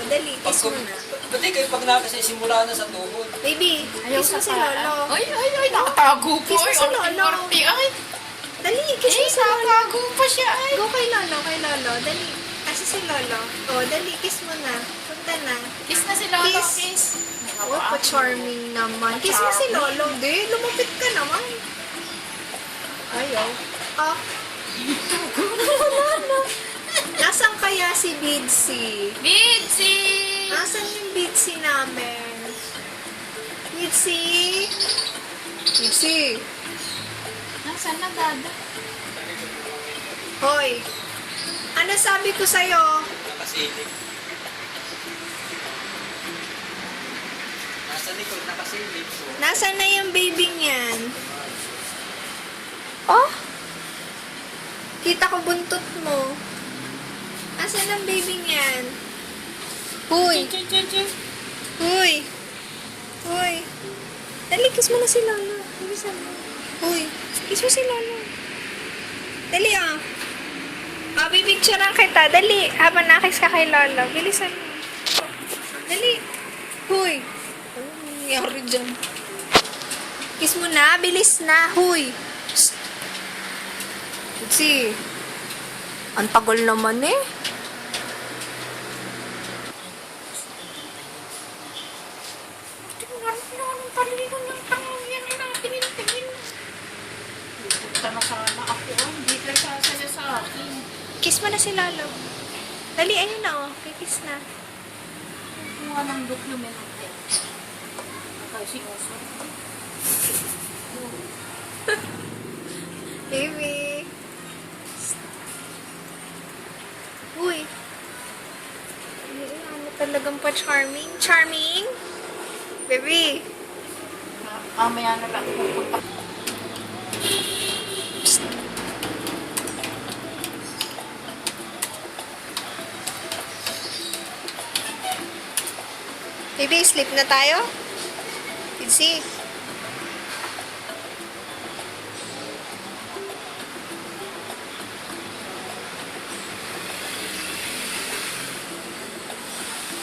Dali, kiss mo na. Pati kayo pag nakasisimula na sa tuhod. Baby, kiss mo si Lolo. Ay, nakatago po. Kiss mo si Lolo. Ay, Dali, kiss mo si Lolo. nakatago pa siya. Ay. Go kay Lolo. Dali. Kasi si Lolo. Oh, dali, kiss mo na. Punta na. Kiss na si Lolo. Kiss. Kiss. Oh, pa-charming naman. Kiss mo si Lolo. Hindi, lumapit ka naman. Ayaw. Ah. Wala na. Nasaan kaya si Bidsy? Bitsy! Nasaan yung Bidsy namin? Bidsy? Bidsy? Nasaan na, Dada? Hoy. Ano sabi ko sa'yo? Nakasilip. Nasa likod, nakasilip. Nasaan na yung baby niyan? Oh? Kita ko buntot mo. Nasaan ang baby niyan? Huy. Huy. Huy. Dali, kiss mo na si Lolo. Bilisan mo. Huy. Kiss mo si Lolo. Dali, ah. Ah, bibigturean kita. Dali. Habang nakiss ka kay Lolo. Bilisan mo. Dali. Huy. Ano nangyari dyan? Kiss mo na. Bilis na. Huy. Psst. Bitsy. Ang tagal naman eh. Tingnan ng talino ng tangyan natin. Tingin. Punta na sana ako. Hindi ka sasaya sa akin. Kiss mo na si Lolo. Dali, ayun na oh. Kikiss na. Kumuha ng document. Kasi kaso. Baby. Uy. Ano talagang pa-charming? Charming? Baby. Mamaya na lang pupunta. Baby, sleep na tayo? Bidsy.